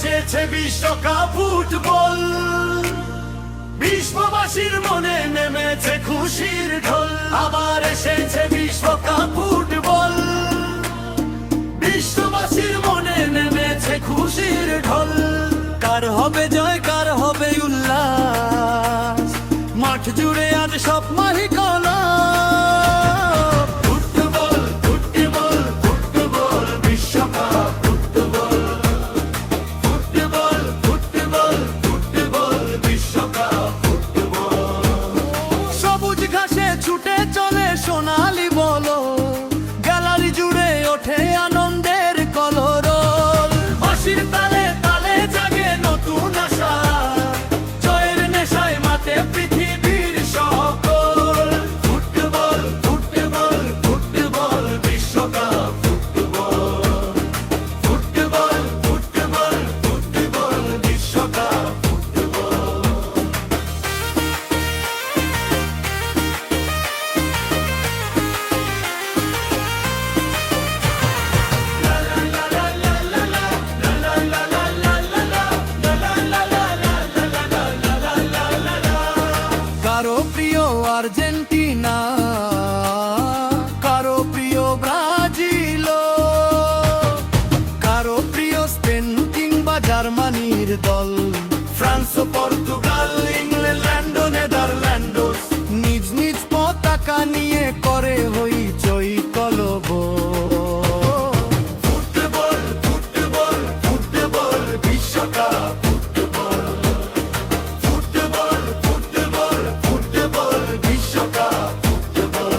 এসেছে বিশ্বকাপ ফুটবল, বিশ্ববাসীর মনে নেমেছে খুশির ঢল। আবার এসেছে বিশ্বকাপ ফুটবল, বিশ্ববাসীর মনে নেমেছে খুশির ঢল। কার হবে জয়, কার হবে উল্লাস, মাঠ জুড়ে আজ সব মাহি কলা। ফুটবল ফুটবল ফুটবল বিশ্বকাপ, ফুটবল ফুটবল ফুটবল ফুটবল বিশ্বকাপ, ফুটবল। সবুজ ঘাসে ছুটে চলে সোনালি বলো, গ্যালারি জুড়ে ওঠে আনন্দের কলরল। হাসির তালে তালে জাগে নতুন আশা, জয়ের নেশায় মাতে পৃথিবীর সকল। ফুটবল ফুটবল ফুটবল বিশ্বকাপ, ফুটবল ফুটবল ফুটবল ফুটবল বিশ্বকাপ, ফুটবল। কারো প্রিয় আর্জেন্টিনা, কারো প্রিয় ব্রাজিল, কারো প্রিয় স্পেন কিংবা জার্মানির দল। ফ্রান্স, পর্তুগাল, ইংল্যান্ড, নেদারল্যান্ড নিজ নিজ পতাকা নিয়ে করে হইচই কলবল। ফুটবল ফুটবল ফুটবল বিশ্বকাপ, ফুটবল ফুটবল ফুটবল ফুটবল বিশ্বকাপ, ফুটবল।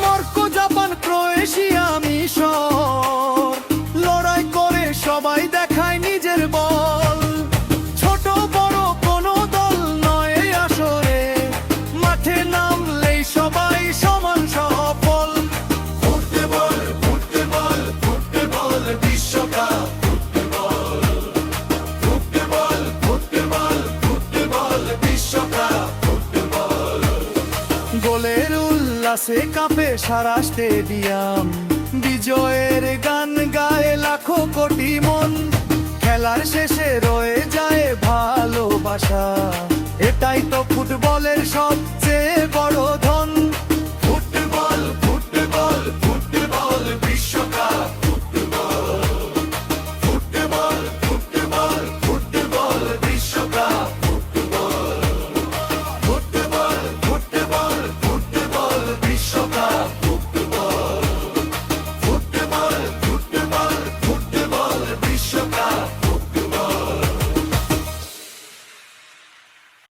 মরক্কো, জাপান, ক্রোয়েশিয়া, মিশর লড়াই করে সবাই দেখায় নিজের বল। ছোট বড় কোনো দল নয় এই আসরে, মাঠে নামলেই সবাই সমান সফল। ফুটবল ফুটবল ফুটবল বিশ্বকাপ, ফুটবল ফুটবল ফুটবল ফুটবল বিশ্বকাপ, ফুটবল। গোলের উল্লাসে কাঁপে সারা স্টেডিয়াম, বিজয়ের গান গায়ে লাখো কোটি মন। খেলার শেষে রয়ে যায় ভালোবাসা,